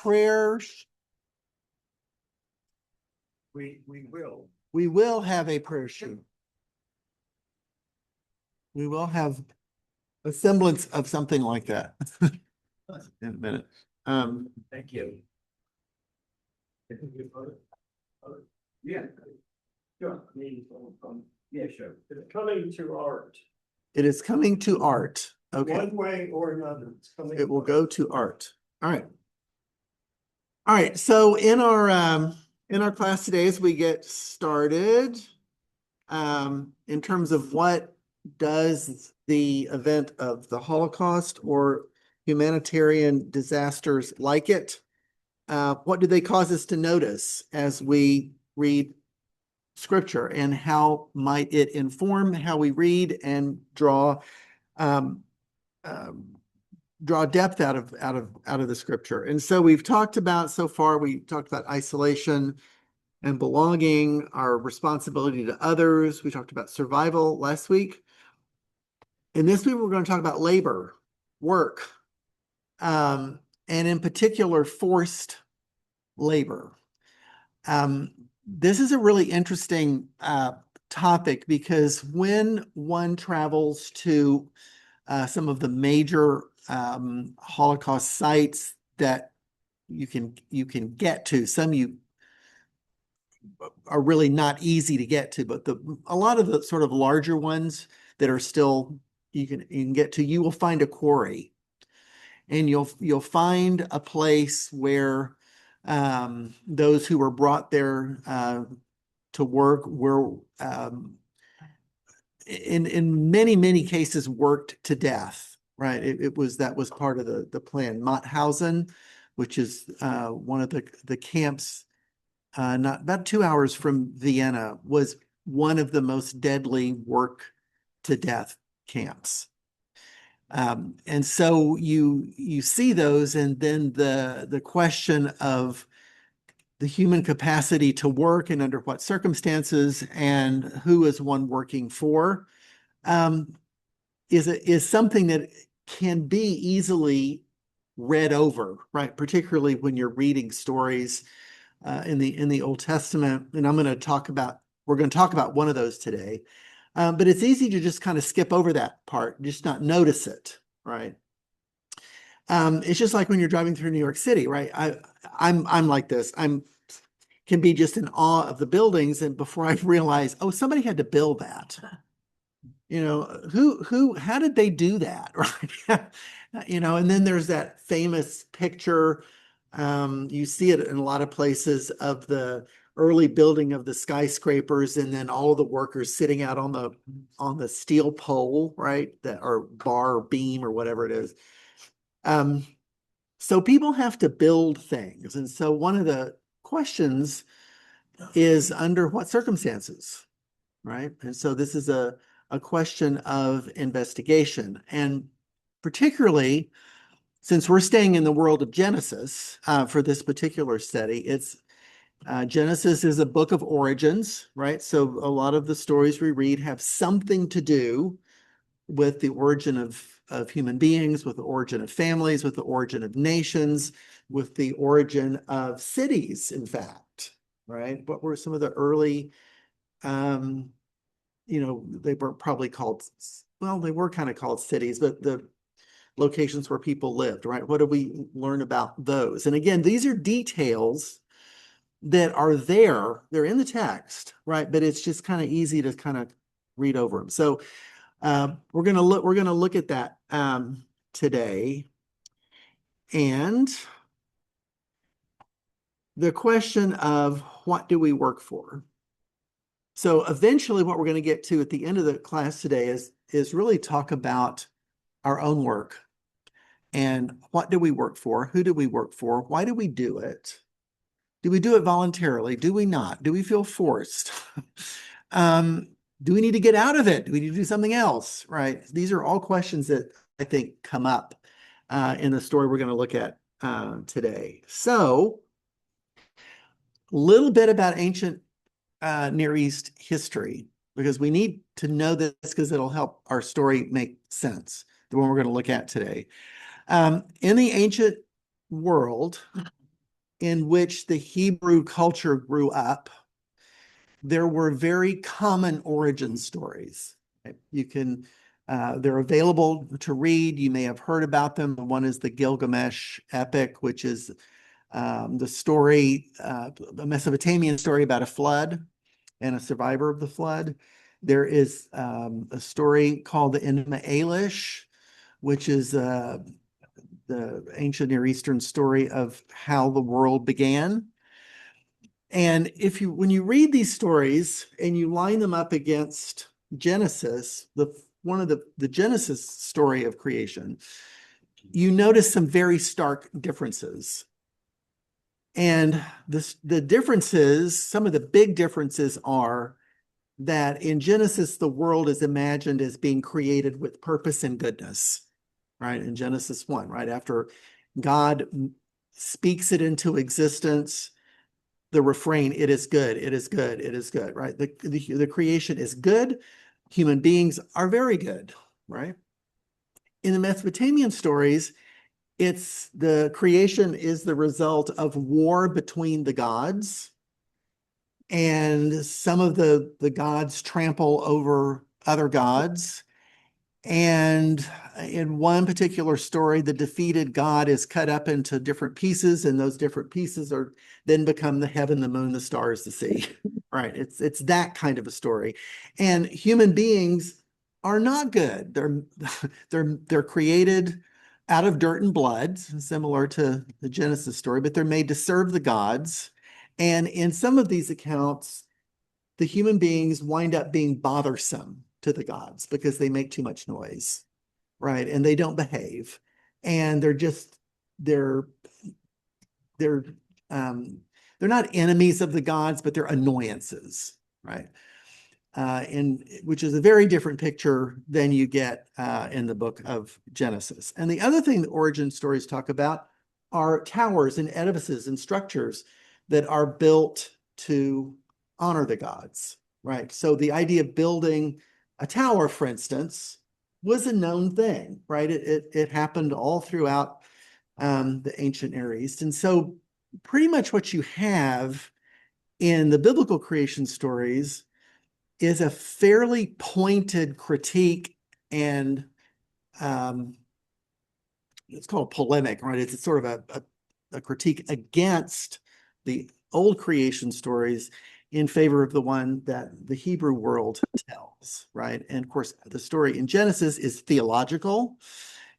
prayer. We will. We will have a prayer sheet. We will have a semblance of something like that in a minute. Thank you. Yeah. Sure. Yeah, sure. It's coming to art. It is coming to art. Okay. One way or another. It's coming. It will go to art. All right. All right. So in our class today, as we get started, in terms of what does the event of the Holocaust or humanitarian disasters like it, what do they cause us to notice as we read scripture, and how might it inform how we read and draw depth out of the scripture? And so we've talked about, so far we talked about isolation and belonging, our responsibility to others. We talked about survival last week. And this week we're going to talk about labor, work, and in particular forced labor. This is a really interesting topic, because when one travels to some of the major Holocaust sites that you can get to, some you are really not easy to get to, but a lot of the sort of larger ones that are still you can get to, you will find a quarry, and you'll find a place where those who were brought there to work were in many cases worked to death. Right? That was part of the plan. Mauthausen, which is one of the camps not about 2 hours from Vienna, was one of the most deadly work to death camps. And so you see those, and then the question of the human capacity to work and under what circumstances and who is one working for is something that can be easily read over, right? Particularly when you're reading stories in the Old Testament. And we're going to talk about one of those today. But it's easy to just kind of skip over that part, just not notice it, right? It's just like when you're driving through New York City, right? I'm like this. Can be just in awe of the buildings, and before I realize, oh, somebody had to build that. How did they do that, right? And then there's that famous picture, you see it in a lot of places, of the early building of the skyscrapers, and then all the workers sitting out on the steel pole, right? Or bar or beam or whatever it is. So people have to build things. And so one of the questions is, under what circumstances, right? And so this is a question of investigation. And particularly, since we're staying in the world of Genesis for this particular study, Genesis is a book of origins, right? So a lot of the stories we read have something to do with the origin of human beings, with the origin of families, with the origin of nations, with the origin of cities, in fact, right? What were some of the early, they were probably called, well, they were kind of called cities, but the locations where people lived, right? What do we learn about those? And again, these are details that are there. They're in the text, right? But it's just kind of easy to kind of read over them. So we're gonna look at that today. And the question of, what do we work for? So eventually what we're going to get to at the end of the class today is really talk about our own work. And what do we work for? Who do we work for? Why do we do it? Do we do it voluntarily? Do we not? Do we feel forced? Do we need to get out of it? Do we need to do something else? Right? These are all questions that I think come up in the story we're going to look at today. So, a little bit about ancient Near East history, because we need to know this, because it'll help our story make sense, the one we're going to look at today. In the ancient world, in which the Hebrew culture grew up, there were very common origin stories. You can, they're available to read. You may have heard about them. One is the Gilgamesh epic, which is the story, a Mesopotamian story about a flood and a survivor of the flood. There is a story called the Enuma Elish, which is the ancient Near Eastern story of how the world began. And when you read these stories and you line them up against Genesis, one of the Genesis story of creation, you notice some very stark differences. And the differences, some of the big differences are that in Genesis, the world is imagined as being created with purpose and goodness, right? In Genesis 1, right after God speaks it into existence, the refrain, it is good, it is good, it is good, right? The creation is good. Human beings are very good, right? In the Mesopotamian stories, it's the creation is the result of war between the gods, and some of the gods trample over other gods. And in one particular story, the defeated god is cut up into different pieces, and those different pieces are then become the heaven, the moon, the stars, the sea. Right? It's that kind of a story. And human beings are not good. They're created out of dirt and blood, similar to the Genesis story, but they're made to serve the gods. And in some of these accounts, the human beings wind up being bothersome to the gods because they make too much noise, right? And they don't behave. And they're they're they're not enemies of the gods, but they're annoyances, right? And which is a very different picture than you get in the book of Genesis. And the other thing that origin stories talk about are towers and edifices and structures that are built to honor the gods, right? So the idea of building a tower, for instance, was a known thing, right? It happened all throughout the ancient Near East. And so pretty much what you have in the biblical creation stories is a fairly pointed critique, and it's called polemic, right? It's sort of a critique against the old creation stories in favor of the one that the Hebrew world tells, right? And of course, the story in Genesis is theological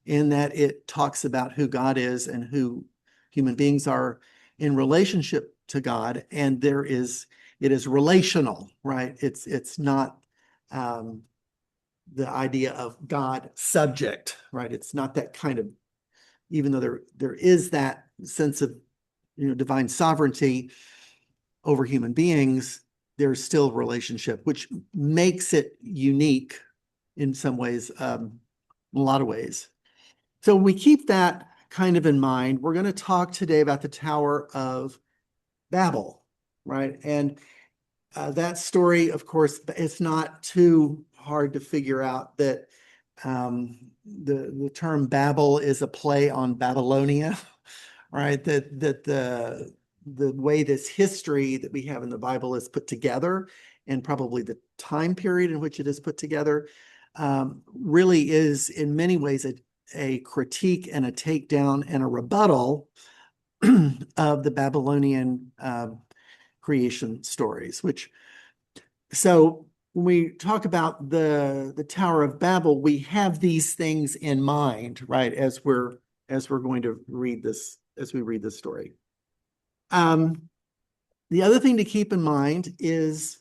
in that it talks about who God is and who human beings are in relationship to God, and it is relational, right? It's not the idea of God subject, right? It's not that kind of, even though there is that sense of divine sovereignty over human beings, there's still relationship, which makes it unique in some ways, in a lot of ways. So we keep that kind of in mind. We're going to talk today about the Tower of Babel, right? And that story, of course, it's not too hard to figure out that the term Babel is a play on Babylonia, right? That the way this history that we have in the Bible is put together, and probably the time period in which it is put together, really is in many ways a critique and a takedown and a rebuttal of the Babylonian creation stories, so when we talk about the Tower of Babel, we have these things in mind, right? As we're going to read this, as we read this story. The other thing to keep in mind is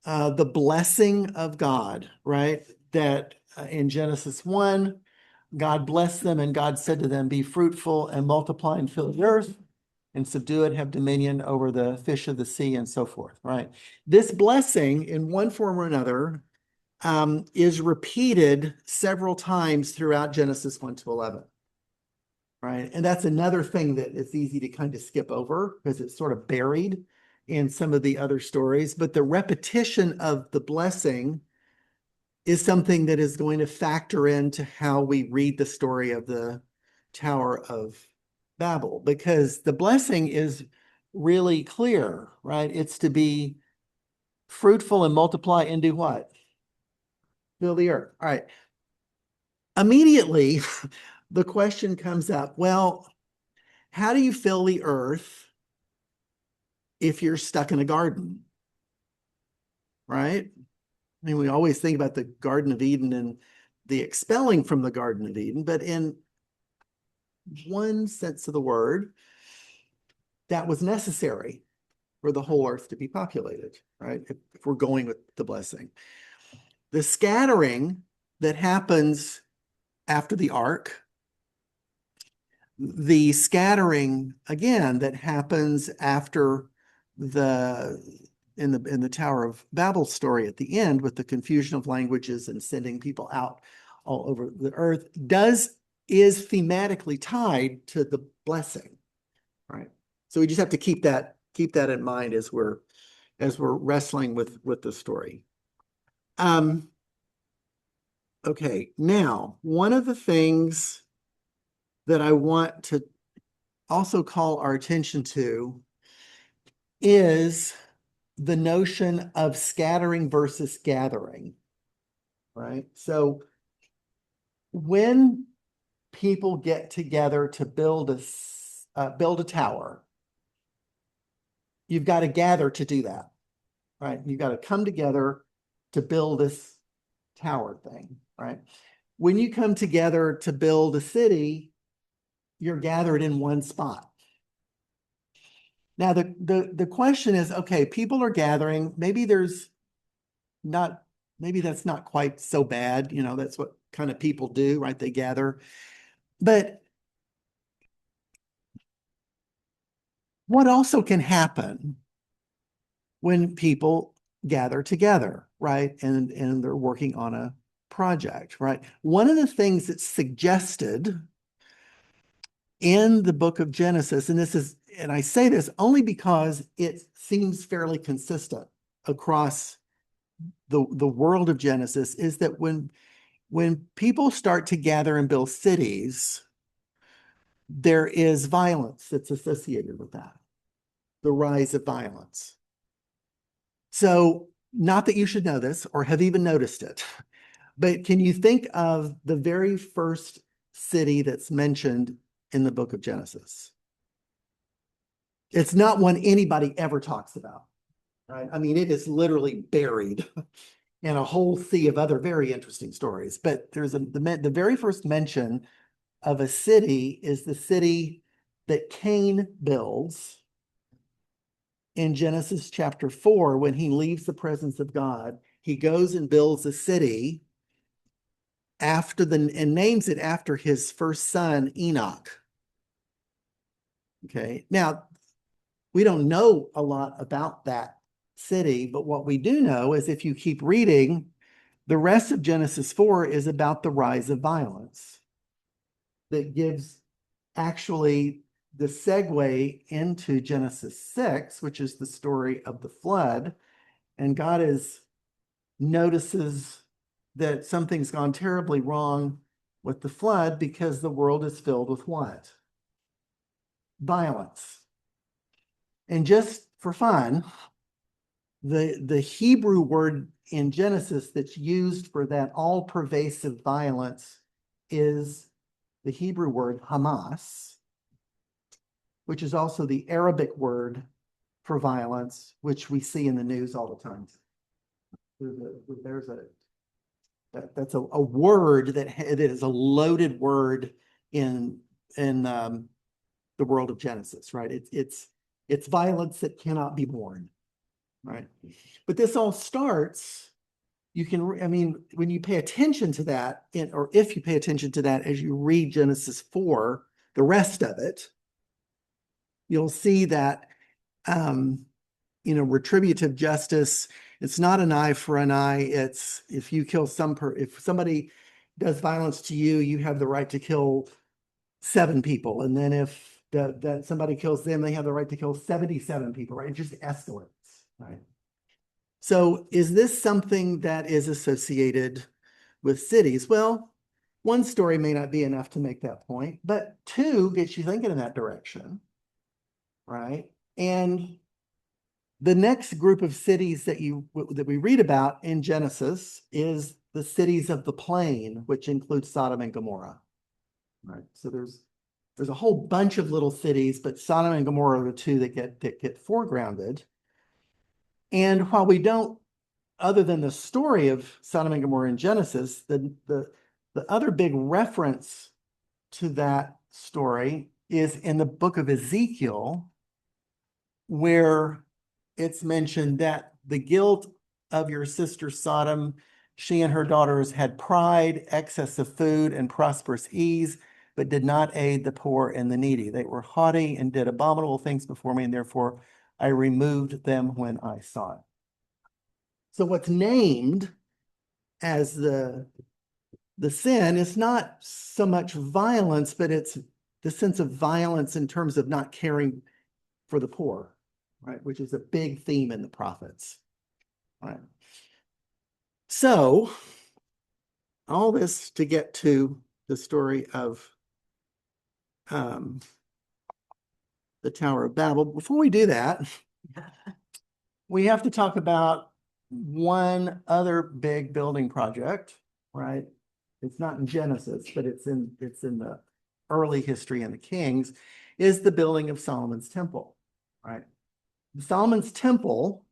the blessing of God, right? That in Genesis 1, God blessed them, and God said to them, "Be fruitful and multiply and fill the earth and subdue it, have dominion over the fish of the sea," and so forth, right? This blessing, in one form or another, is repeated several times throughout Genesis 1 to 11, right? And that's another thing that it's easy to kind of skip over because it's sort of buried in some of the other stories. But the repetition of the blessing is something that is going to factor into how we read the story of the Tower of Babel, because the blessing is really clear, right? It's to be fruitful and multiply and do what? Fill the earth. All right. Immediately, the question comes up, well, how do you fill the earth if you're stuck in a garden? Right? I mean, we always think about the Garden of Eden and the expelling from the Garden of Eden, but in one sense of the word, that was necessary for the whole earth to be populated, right? If we're going with the blessing. The scattering that happens after the ark, the scattering again that happens after the in the Tower of Babel story at the end with the confusion of languages and sending people out all over the earth is thematically tied to the blessing, right? So we just have to keep that in mind as we're wrestling with the story. Okay, now one of the things that I want to also call our attention to is the notion of scattering versus gathering, right? So when people get together to build a tower, you've got to gather to do that, right? You've got to come together to build this tower thing, right? When you come together to build a city, you're gathered in one spot. Now, the question is, okay, people are gathering. Maybe that's not quite so bad. You know, that's what kind of people do, right? They gather. But what also can happen when people gather together, right? And they're working on a project, right? One of the things that's suggested in the book of Genesis, and I say this only because it seems fairly consistent across the world of Genesis, is that when people start to gather and build cities, there is violence that's associated with that, the rise of violence. So, not that you should know this or have even noticed it, but can you think of the very first city that's mentioned in the book of Genesis? It's not one anybody ever talks about, right? I mean, it is literally buried in a whole sea of other very interesting stories. But there's the very first mention of a city is the city that Cain builds in Genesis chapter 4. When he leaves the presence of God, he goes and builds a city and names it after his first son, Enoch. Okay. Now, we don't know a lot about that city, but what we do know is if you keep reading, the rest of Genesis 4 is about the rise of violence that gives actually the segue into Genesis 6, which is the story of the flood. And God notices that something's gone terribly wrong with the flood because the world is filled with what? Violence. And just for fun, the Hebrew word in Genesis that's used for that all-pervasive violence is the Hebrew word Hamas, which is also the Arabic word for violence, which we see in the news all the time. That's a word that is a loaded word in the world of Genesis, right? It's violence that cannot be borne, right? But this all starts, I mean, when you pay attention to that, or if you pay attention to that as you read Genesis 4, the rest of it, you'll see that, retributive justice, it's not an eye for an eye. It's if you kill if somebody does violence to you, you have the right to kill 7 people. And then if that somebody kills them, they have the right to kill 77 people, right? It just escalates, right? So is this something that is associated with cities? Well, one story may not be enough to make that point, but two gets you thinking in that direction, right? And the next group of cities that we read about in Genesis is the cities of the plain, which includes Sodom and Gomorrah. Right. So there's a whole bunch of little cities, but Sodom and Gomorrah are the two that get foregrounded. And while we don't, other than the story of Sodom and Gomorrah in Genesis, the other big reference to that story is in the book of Ezekiel, where it's mentioned that the guilt of your sister Sodom, she and her daughters had pride, excess of food, and prosperous ease, but did not aid the poor and the needy. They were haughty and did abominable things before me, and therefore I removed them when I saw it. So what's named as the sin is not so much violence, but it's the sense of violence in terms of not caring for the poor, right? Which is a big theme in the prophets, right? So all this to get to the story of the Tower of Babel. Before we do that, we have to talk about one other big building project, right? It's not in Genesis, but it's in the early history in the Kings, is the building of Solomon's temple, right? Solomon's temple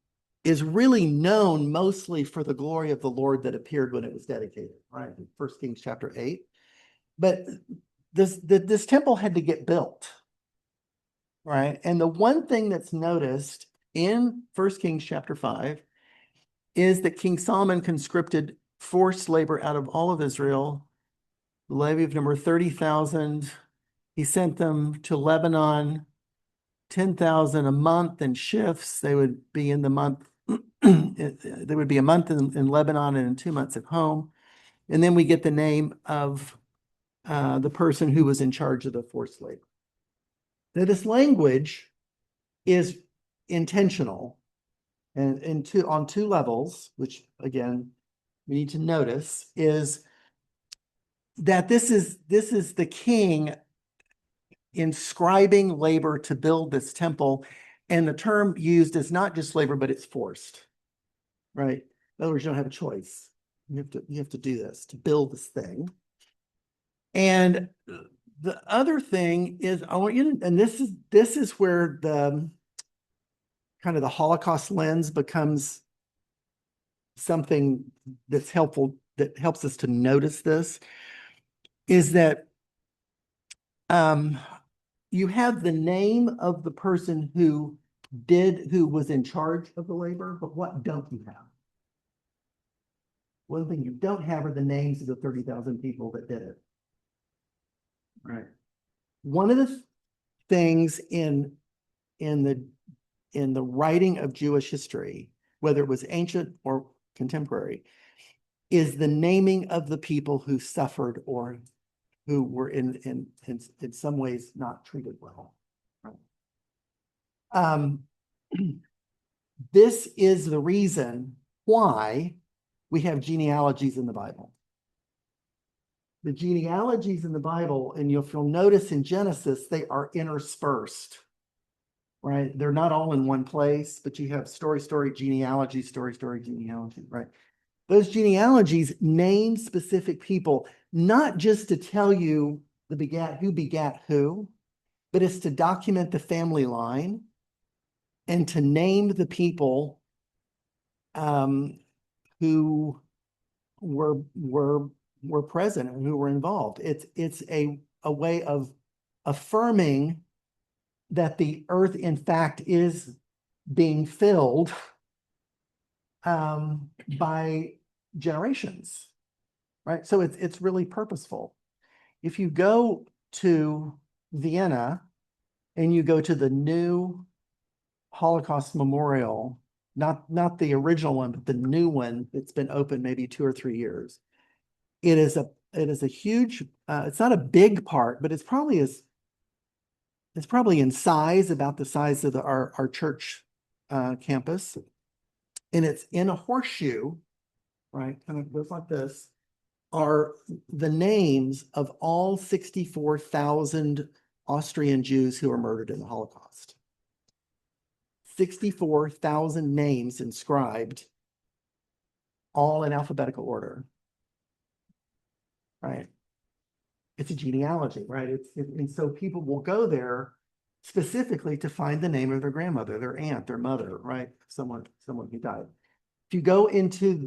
is really known mostly for the glory of the Lord that appeared when it was dedicated, right? 1 Kings chapter 8. But this temple had to get built, right? And the one thing that's noticed in 1 Kings chapter 5 is that King Solomon conscripted forced labor out of all of Israel, the levy of number 30,000. He sent them to Lebanon, 10,000 a month in shifts. They would be in the month, there would be a month in Lebanon and 2 months at home. And then we get the name of the person who was in charge of the forced labor. Now, this language is intentional and on two levels, which again, we need to notice, is that this is the king inscribing labor to build this temple. And the term used is not just labor, but it's forced, right? In other words, you don't have a choice. You have to do this, to build this thing. And the other thing is, I want you to, and this is where the kind of the Holocaust lens becomes something that's helpful, that helps us to notice this, is that you have the name of the person who was in charge of the labor, but what don't you have? One thing you don't have are the names of the 30,000 people that did it. Right. One of the things in the writing of Jewish history, whether it was ancient or contemporary, is the naming of the people who suffered or who were in some ways not treated well. This is the reason why we have genealogies in the Bible. The genealogies in the Bible, and if you'll notice in Genesis, they are interspersed, right? They're not all in one place, but you have story, genealogy, story, genealogy, right? Those genealogies name specific people, not just to tell you who begat who, but it's to document the family line and to name the people who were present and who were involved. It's a way of affirming that the earth, in fact, is being filled by generations, right? So it's really purposeful. If you go to Vienna and you go to the new Holocaust Memorial, not the original one, but the new one that's been open maybe 2 or 3 years, it is a huge, it's not a big part, but it's probably in size, about the size of our church campus. And it's in a horseshoe, right? Kind of goes like this. are the names of all 64,000 Austrian Jews who were murdered in the Holocaust. 64,000 names inscribed, all in alphabetical order. Right? It's a genealogy, right? And so people will go there specifically to find the name of their grandmother, their aunt, their mother, right? Someone who died. If you go into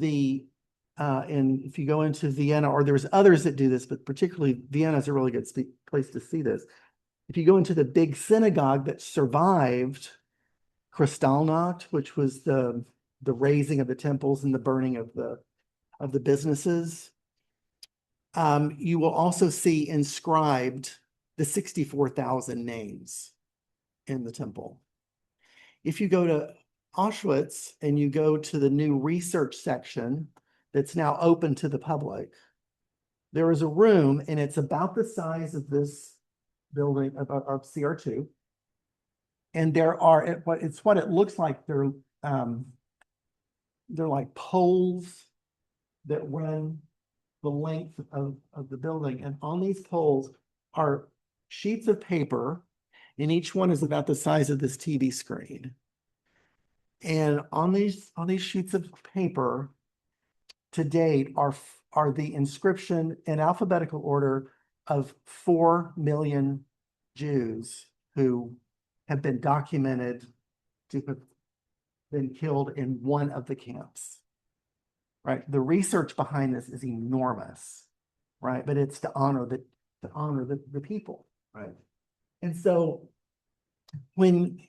if you go into Vienna, or there's others that do this, but particularly Vienna is a really good place to see this. If you go into the big synagogue that survived Kristallnacht, which was the razing of the temples and the burning of the businesses, you will also see inscribed the 64,000 names in the temple. If you go to Auschwitz and you go to the new research section that's now open to the public, there is a room, and it's about the size of this building of CR2. And there are it's what it looks like. They're like poles that run the length of the building. And on these poles are sheets of paper, and each one is about the size of this TV screen. And on these sheets of paper to date are the inscription in alphabetical order of 4 million Jews who have been documented to have been killed in one of the camps. Right? The research behind this is enormous, right? But it's to honor the people, right? And so when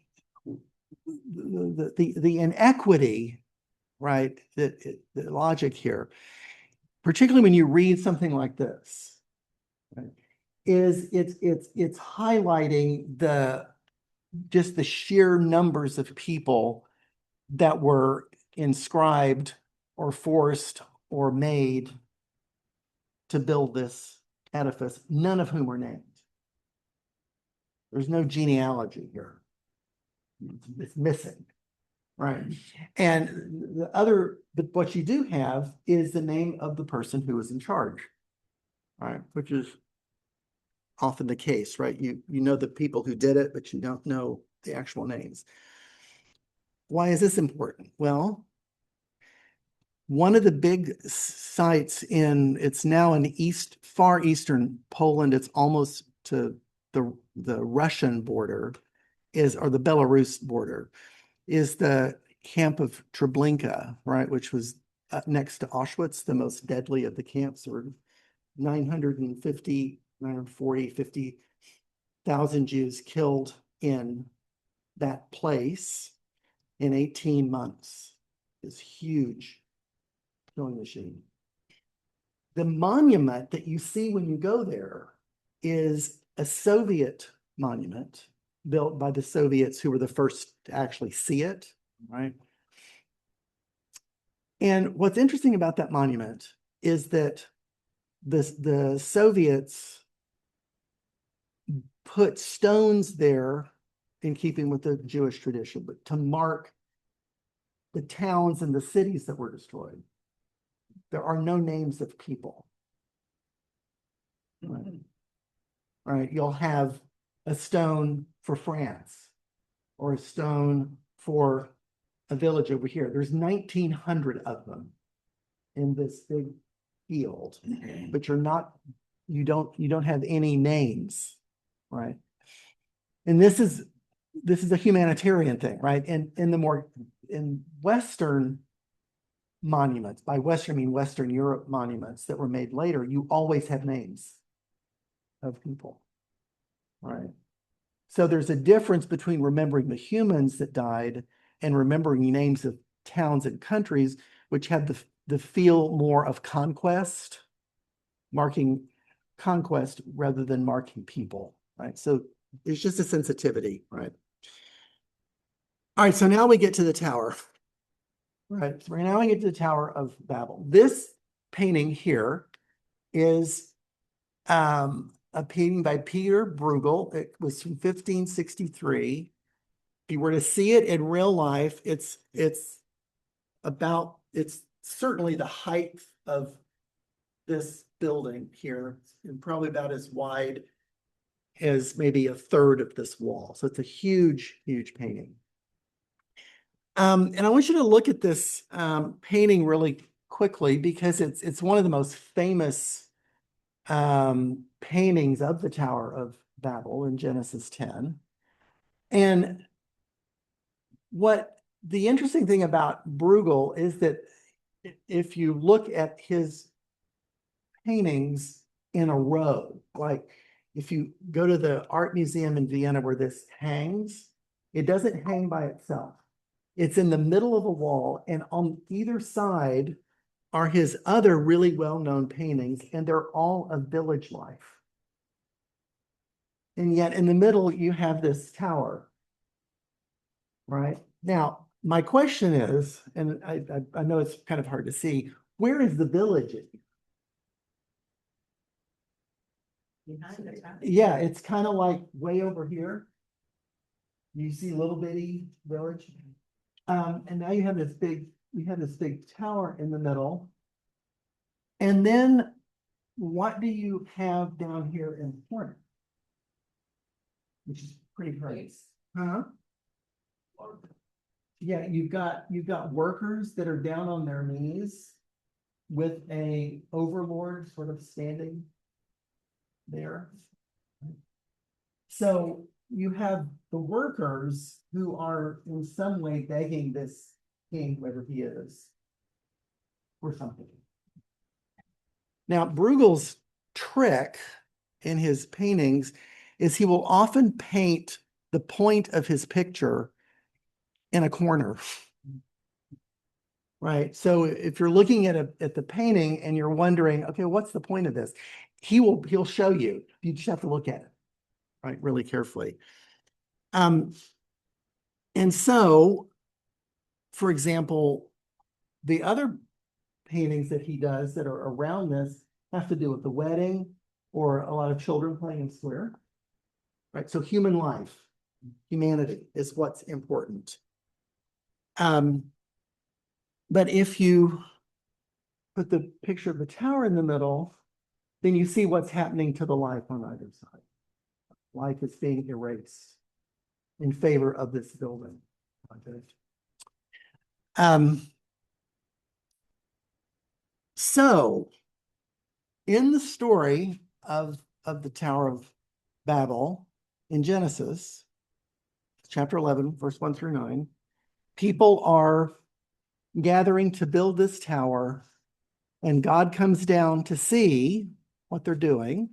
the inequity, right, the logic here, particularly when you read something like this, right, is it's highlighting just the sheer numbers of people that were inscribed or forced or made to build this edifice, none of whom were named. There's no genealogy here. It's missing, right? And but what you do have is the name of the person who was in charge, right? Which is often the case, right? You know the people who did it, but you don't know the actual names. Why is this important? Well, one of the big sites it's now in far eastern Poland. It's almost to the Russian border or the Belarus border, is the camp of Treblinka, right? Which was next to Auschwitz, the most deadly of the camps. There were 50,000 Jews killed in that place in 18 months. It's huge killing machine. The monument that you see when you go there is a Soviet monument built by the Soviets, who were the first to actually see it, right? And what's interesting about that monument is that the Soviets put stones there in keeping with the Jewish tradition, but to mark the towns and the cities that were destroyed. There are no names of people. Right? Right? You'll have a stone for France or a stone for a village over here. There's 1,900 of them in this big field, but you don't have any names, right? And this is a humanitarian thing, right? In Western monuments, by Western I mean Western Europe monuments that were made later, you always have names of people, right? So there's a difference between remembering the humans that died and remembering names of towns and countries, which have the feel more of conquest, marking conquest rather than marking people, right? So it's just a sensitivity, right? All right, so now we get to the tower. Right, so now we get to the Tower of Babel. This painting here is a painting by Peter Bruegel. It was from 1563. If you were to see it in real life, it's certainly the height of this building here, and probably about as wide as maybe a third of this wall. So it's a huge, huge painting. And I want you to look at this painting really quickly because it's one of the most famous paintings of the Tower of Babel in Genesis 10. And what the interesting thing about Bruegel is that if you look at his paintings in a row, like if you go to the art museum in Vienna where this hangs, it doesn't hang by itself. It's in the middle of a wall, and on either side are his other really well-known paintings, and they're all of village life. And yet in the middle, you have this tower, right? Now, my question is, and I know it's kind of hard to see, where is the village? Behind the tower. Yeah, it's kind of like way over here. You see little bitty village. And now you have this big tower in the middle. And then what do you have down here in the corner? Which is pretty great. Huh? Yeah, you've got workers that are down on their knees with a overlord sort of standing there. So you have the workers who are in some way begging this king, whoever he is, for something. Now, Bruegel's trick in his paintings is he will often paint the point of his picture in a corner. Right. So if you're looking at the painting and you're wondering, okay, what's the point of this? He'll show you. You just have to look at it, right, really carefully. And so, for example, the other paintings that he does that are around this have to do with the wedding or a lot of children playing in square. Right. So human life, humanity is what's important. But if you put the picture of the tower in the middle, then you see what's happening to the life on either side. Life is being erased in favor of this building. So in the story of the Tower of Babel in Genesis, chapter 11, verse 1 through 9, people are gathering to build this tower, and God comes down to see what they're doing.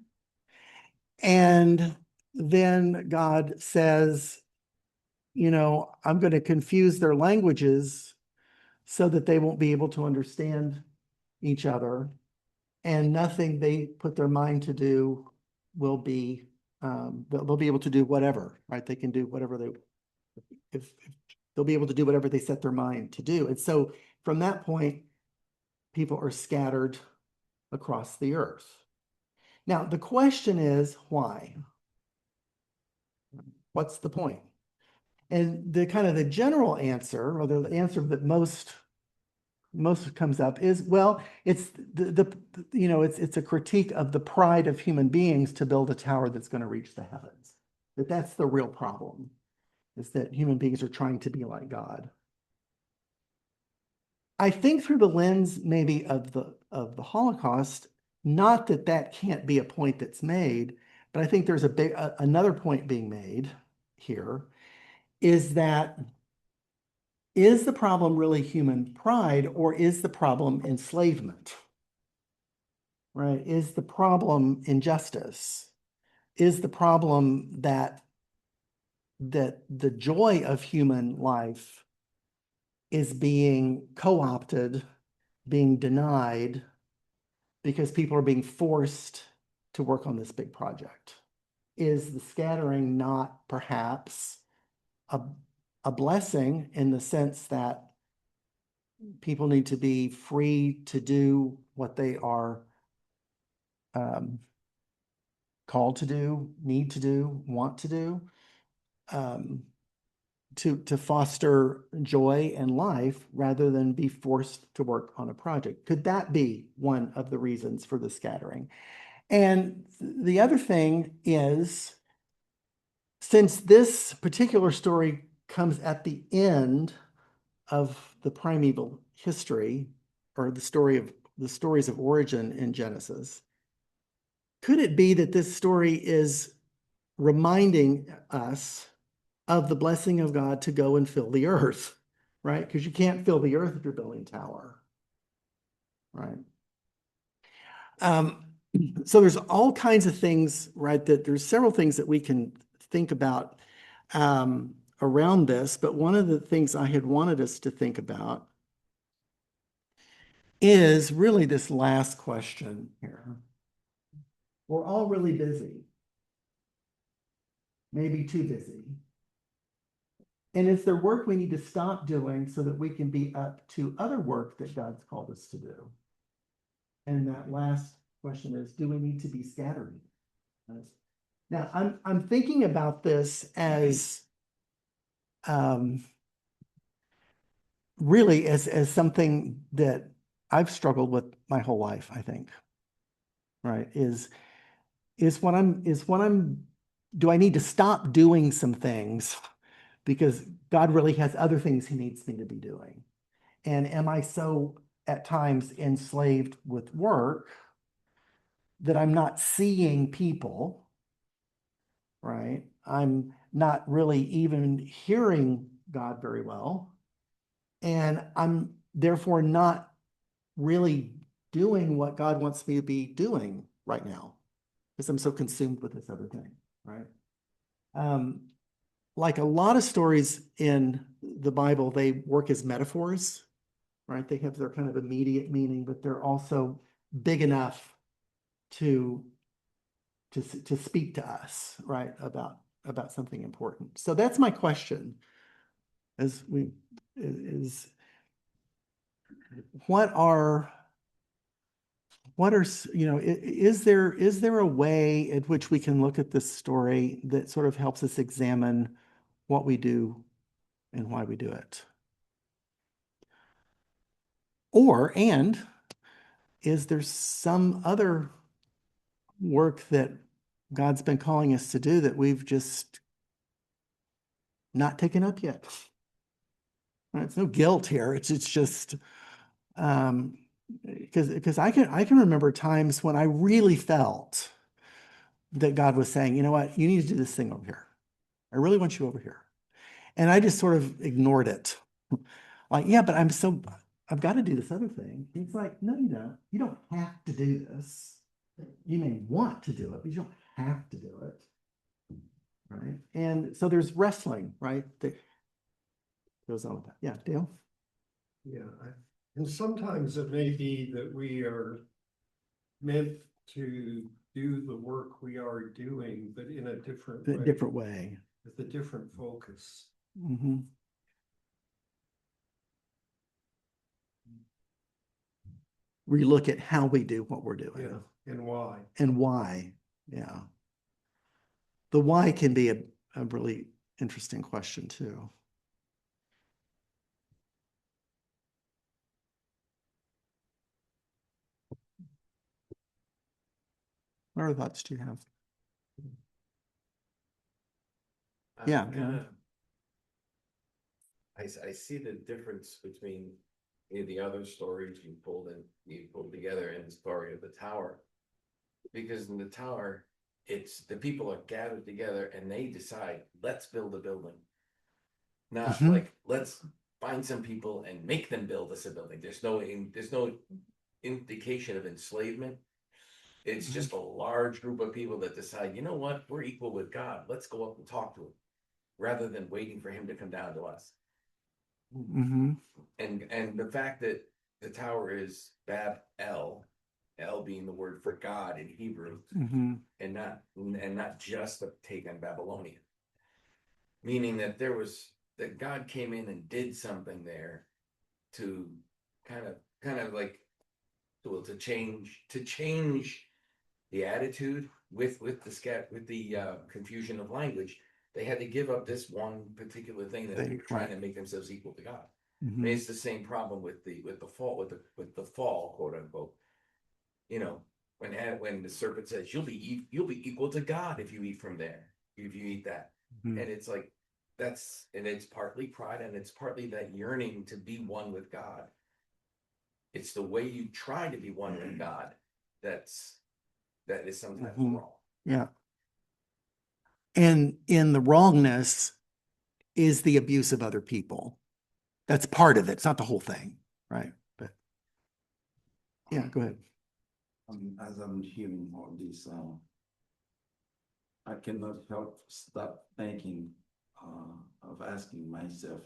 And then God says, you know, I'm going to confuse their languages so that they won't be able to understand each other. And nothing they put their mind to do will be, they'll be able to do whatever, right? They can do whatever if they'll be able to do whatever they set their mind to do. And so from that point, people are scattered across the earth. Now, the question is why? What's the point? And the kind of the general answer, or the answer that most comes up is, well, it's it's a critique of the pride of human beings to build a tower that's going to reach the heavens. That's the real problem, is that human beings are trying to be like God. I think through the lens maybe of the Holocaust, not that that can't be a point that's made, but I think there's another point being made here, is that is the problem really human pride, or is the problem enslavement? Right? Is the problem injustice? Is the problem that the joy of human life is being co-opted, being denied, because people are being forced to work on this big project? Is the scattering not perhaps a blessing in the sense that people need to be free to do what they are called to do, need to do, want to do? to foster joy and life rather than be forced to work on a project. Could that be one of the reasons for the scattering? And the other thing is, since this particular story comes at the end of the primeval history, or the stories of origin in Genesis, could it be that this story is reminding us of the blessing of God to go and fill the earth, right? Because you can't fill the earth if you're building a tower, right? So there's all kinds of things, right? That there's several things that we can think about around this, but one of the things I had wanted us to think about is really this last question here. We're all really busy, maybe too busy. And is there work we need to stop doing so that we can be up to other work that God's called us to do? And that last question is, do we need to be scattering? Now, I'm thinking about this as really as something that I've struggled with my whole life, I think, right? Do I need to stop doing some things because God really has other things he needs me to be doing? And am I so at times enslaved with work that I'm not seeing people, right? I'm not really even hearing God very well. And I'm therefore not really doing what God wants me to be doing right now because I'm so consumed with this other thing, right? Like a lot of stories in the Bible, they work as metaphors, right? They have their kind of immediate meaning, but they're also big enough to speak to us, right, about something important. So that's my question: is what are is there a way in which we can look at this story that sort of helps us examine what we do and why we do it? And is there some other work that God's been calling us to do that we've just not taken up yet? Right? It's no guilt here. It's just because I can remember times when I really felt that God was saying, you know what, you need to do this thing over here. I really want you over here. And I just sort of ignored it. Like, yeah, but I've got to do this other thing. And he's like, no, you don't. You don't have to do this. You may want to do it, but you don't have to do it. Right. And so there's wrestling, right? That goes on with that. Yeah, Dale? Yeah, and sometimes it may be that we are meant to do the work we are doing, but in a different way. Different way. With a different focus. Mm-hmm. Relook at how we do what we're doing. Yeah, and why. And why. Yeah. The why can be a really interesting question too. What other thoughts do you have? Yeah, yeah. I see the difference between the other stories you pulled together in the story of the tower. Because in the tower, it's the people are gathered together and they decide, let's build a building. Not like let's find some people and make them build us a building. There's no indication of enslavement. It's just a large group of people that decide, you know what, we're equal with God. Let's go up and talk to him, rather than waiting for him to come down to us. Mm-hmm. And the fact that the tower is Bab El, El being the word for God in Hebrew, and not just a take on Babylonian, meaning that that God came in and did something there to kind of like to change the attitude with the confusion of language, They had to give up this one particular thing that they were trying to make themselves equal to God. I Mhm. mean, it's the same problem with the fall, quote unquote. You know, when the serpent says you'll be equal to God if you eat from there, if you eat that, Mhm. and it's like it's partly pride and it's partly that yearning to be one with God. It's the way you try to be one with God that is sometimes wrong. Yeah. And in the wrongness is the abuse of other people. That's part of it. It's not the whole thing, right? But yeah, go ahead. As I'm hearing all this, I cannot help stop thinking, of asking myself,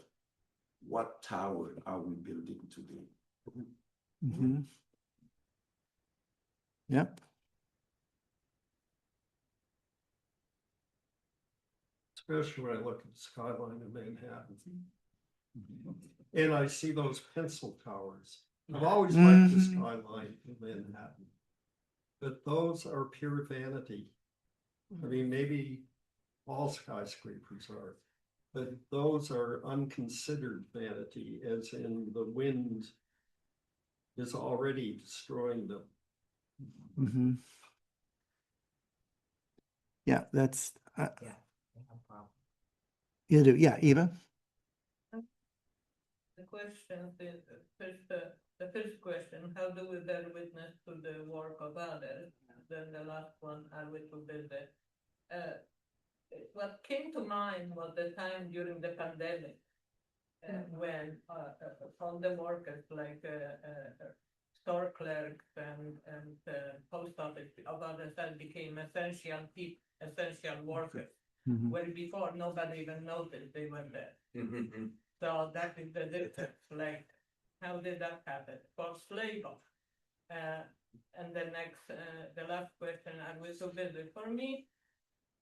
what tower are we building today? Mhm. Yep. Especially when I look at the skyline of Manhattan. And I see those pencil towers. I've always liked the Mhm. skyline of Manhattan. But those are pure vanity. I mean, maybe all skyscrapers are, but those are unconsidered vanity, as in the wind is already destroying them. Mhm. Yeah, that's, Yeah. No problem. you do. Yeah, Eva. The question is, the first question, how do we bear witness to the work of others? Then the last one, are we to build it? What came to mind was the time during the pandemic, when all the workers like store clerks and post office of other side became essential workers. Mhm. Where before nobody even noticed they were there. Mhm. So that is the difference. Like, how did that happen? Forced labor. And the last question, I will so busy. For me,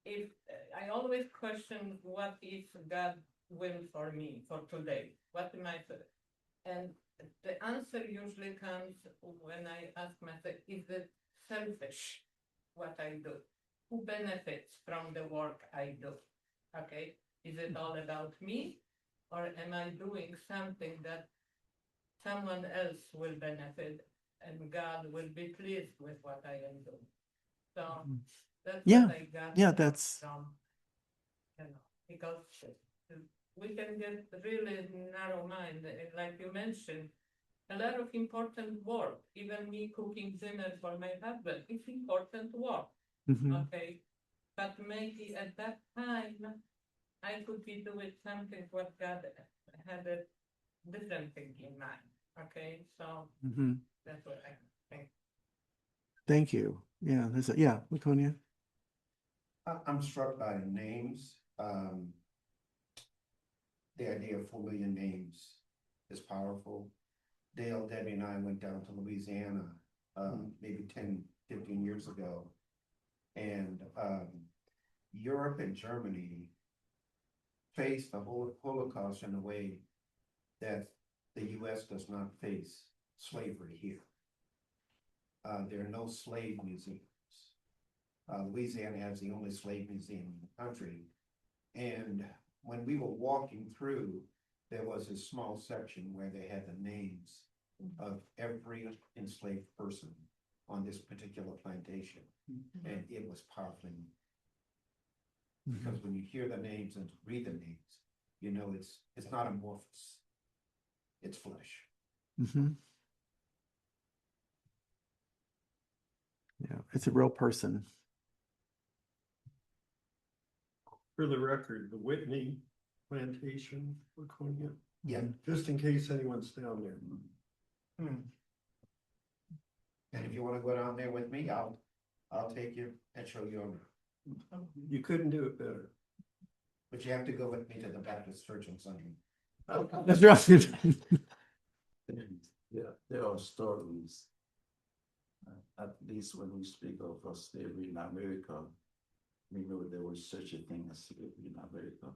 if I always question what is God's will for me for today, what am I? And the answer usually comes when I ask myself, is it selfish what I do? Who benefits from the work I do? Okay, is it all about me? Or am I doing something that someone else will benefit and God will be pleased with what I am doing? So that's Yeah. what I got. Yeah, that's, from, because we can get really narrow mind, like you mentioned, a lot of important work. Even me cooking dinner for my husband, it's important work. mhm. Okay, but maybe at that time I could be doing something what God had a different thing in mind. Okay, so Mhm. that's what I think. Thank you. Yeah, yeah, Laconia. I'm struck by the names. The idea of 4 million names is powerful. Dale, Debbie, and I went down to Louisiana, maybe 10, 15 years ago. And Europe and Germany faced the whole Holocaust in a way that the US does not face slavery here. There are no slave museums. Louisiana has the only slave museum in the country. And when we were walking through, there was a small section where they had the names of every enslaved person on this particular plantation. And it was powerful. Because when you hear the names and read the names, you know it's not amorphous. It's flesh. Mhm. Yeah, it's a real person. For the record, the Whitney plantation, we're calling it, Yeah. just in case anyone's down there. And if you want to go down there with me, I'll take you and show you around. You couldn't do it better. But you have to go with me to the Baptist church on Sunday. That's right. Yeah, there are stories. At least when we speak of slavery in America, we know there was such a thing as slavery in America.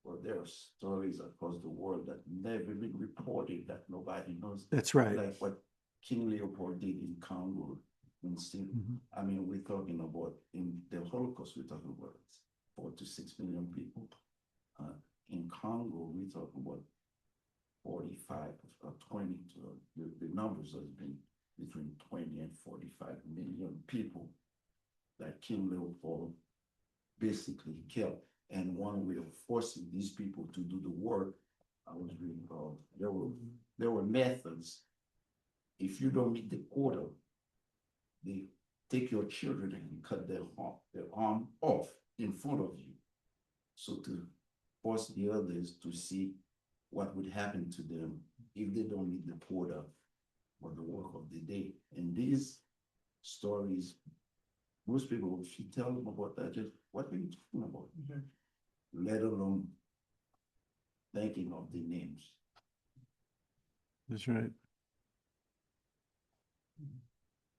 But there are stories across the world that never been reported that nobody knows. That's right. Like what King Leopold did in Congo. And still, Mhm. I mean, we're talking about in the Holocaust, we're talking about 4 to 6 million people. In Congo, we talk about 45 or 20 to the numbers has been between 20 and 45 million people that King Leopold basically killed. And one way of forcing these people to do the work, I was reading about, there were methods. If you don't meet the quota, they take your children and cut their arm off in front of you. So to force the others to see what would happen to them if they don't meet the quota for the work of the day. And these stories, most people, if you tell them about that, just what are you talking about? Let alone thinking of the names. That's right.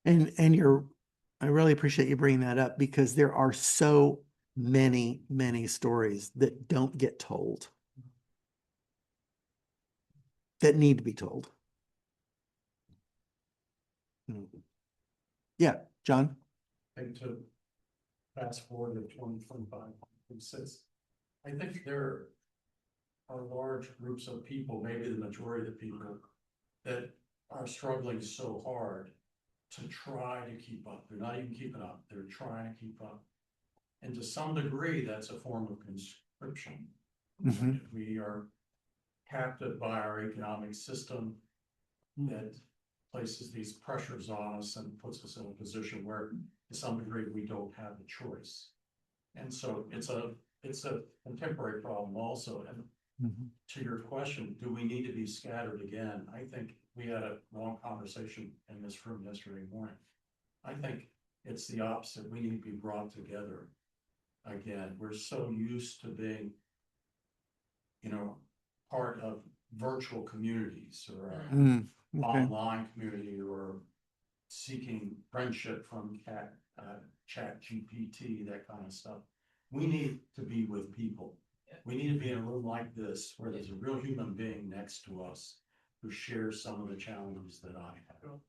And I really appreciate you bringing that up because there are so many, many stories that don't get told, that need to be told. Yeah, John? And to fast forward to 2025, I think there are large groups of people, maybe the majority of the people, that are struggling so hard to try to keep up. They're not even keeping up, they're trying to keep up. And to some degree, that's a form of conscription. Mhm. We are captive by our economic system that places these pressures on us and puts us in a position where to some degree we don't have a choice. And so it's a contemporary problem also. And Mhm. to your question, do we need to be scattered again? I think we had a long conversation in this room yesterday morning. I think it's the opposite. We need to be brought together again. We're so used to being, part of virtual communities or Okay. online community or seeking friendship from chat GPT, that kind of stuff. We need to be with people. We need to be in a room like this where there's a real human being next to us who shares some of the challenges that I have.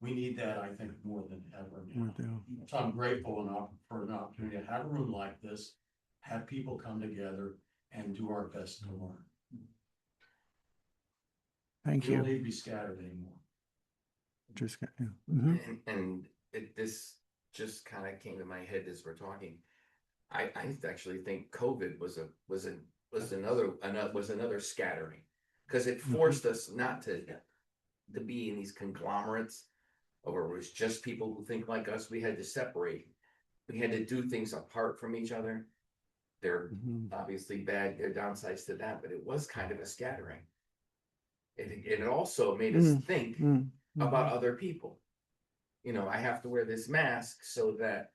We need that, I think, more than ever now. So I'm grateful for an opportunity to have a room like this, have people come together and do our best to learn. Thank We don't you. need to be scattered anymore. This just kind of came to my head as we're talking. I actually think COVID was another scattering, because it forced us not to be in these conglomerates where it was just people who think like us. We had to separate. We had to do things apart from each other. There are obviously there are downsides to that, but it was kind of a scattering. It also made us think about other people. I have to wear this mask so that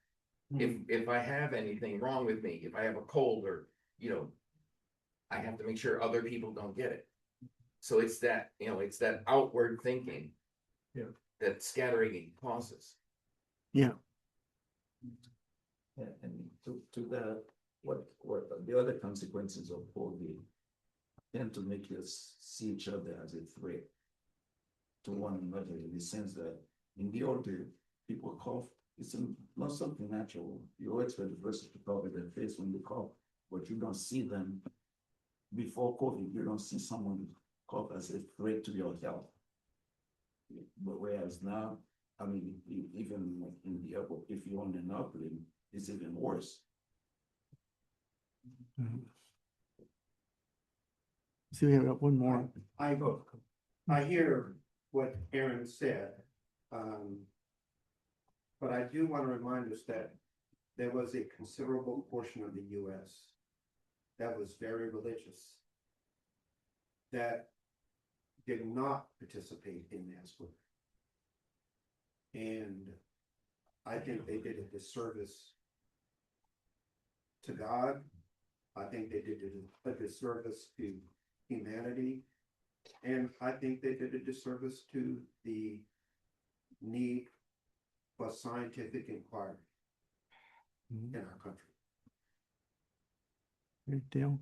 if I have anything wrong with me, if I have a cold or, I have to make sure other people don't get it. So it's that outward thinking that scattering causes. Yeah. And to that, what the other consequences of COVID tend to make us see each other as a threat to one another, in the sense that in the old days, people cough. It's not something natural. You always expect the person to cover their face when they cough, but you don't see them before COVID. You don't see someone cough as a threat to your health. But whereas now, I mean, even in the airport, if you're on an airplane, it's even worse. So we have one more. I hear what Aaron said. But I do want to remind us that there was a considerable portion of the US that was very religious, that did not participate in mass work. And I think they did a disservice to God. I think they did a disservice to humanity. And I think they did a disservice to the need for scientific inquiry in our country. Dale?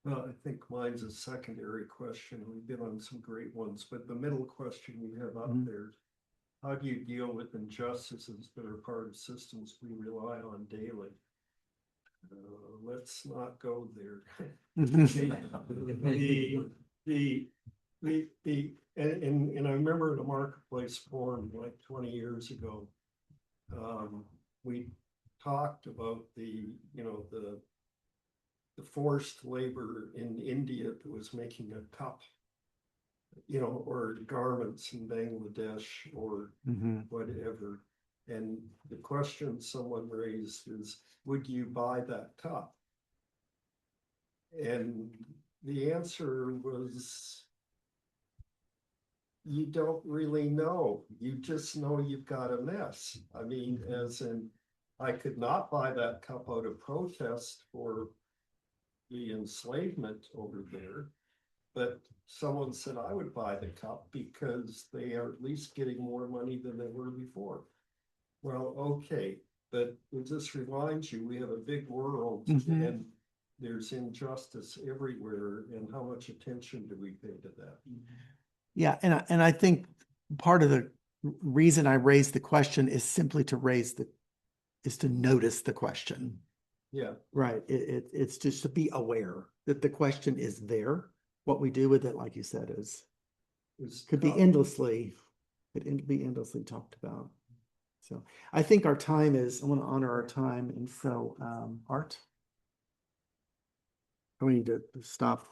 Well, I think mine's a secondary question. We've been on some great ones, but the middle question you have up there, how do you deal with injustices that are part of systems we rely on daily? Let's not go there. Mhm. And I remember the marketplace forum like 20 years ago. We talked about the forced labor in India that was making a cup, or garments in Bangladesh or Mhm. whatever. And the question someone raised is, would you buy that cup? And the answer was, you don't really know. You just know you've got a mess. I mean, as in, I could not buy that cup out of protest for the enslavement over there. But someone said I would buy the cup because they are at least getting more money than they were before. Well, okay, but it just reminds you, we have a big world Mhm. and there's injustice everywhere, and how much attention do we pay to that? Yeah, and I think part of the reason I raised the question is simply to is to notice the question. Yeah, Right. It's just to be aware that the question is there. What we do with it, like you said, could be tough. could be endlessly talked about. So I think our time I want to honor our time. And so, Art, we need to stop.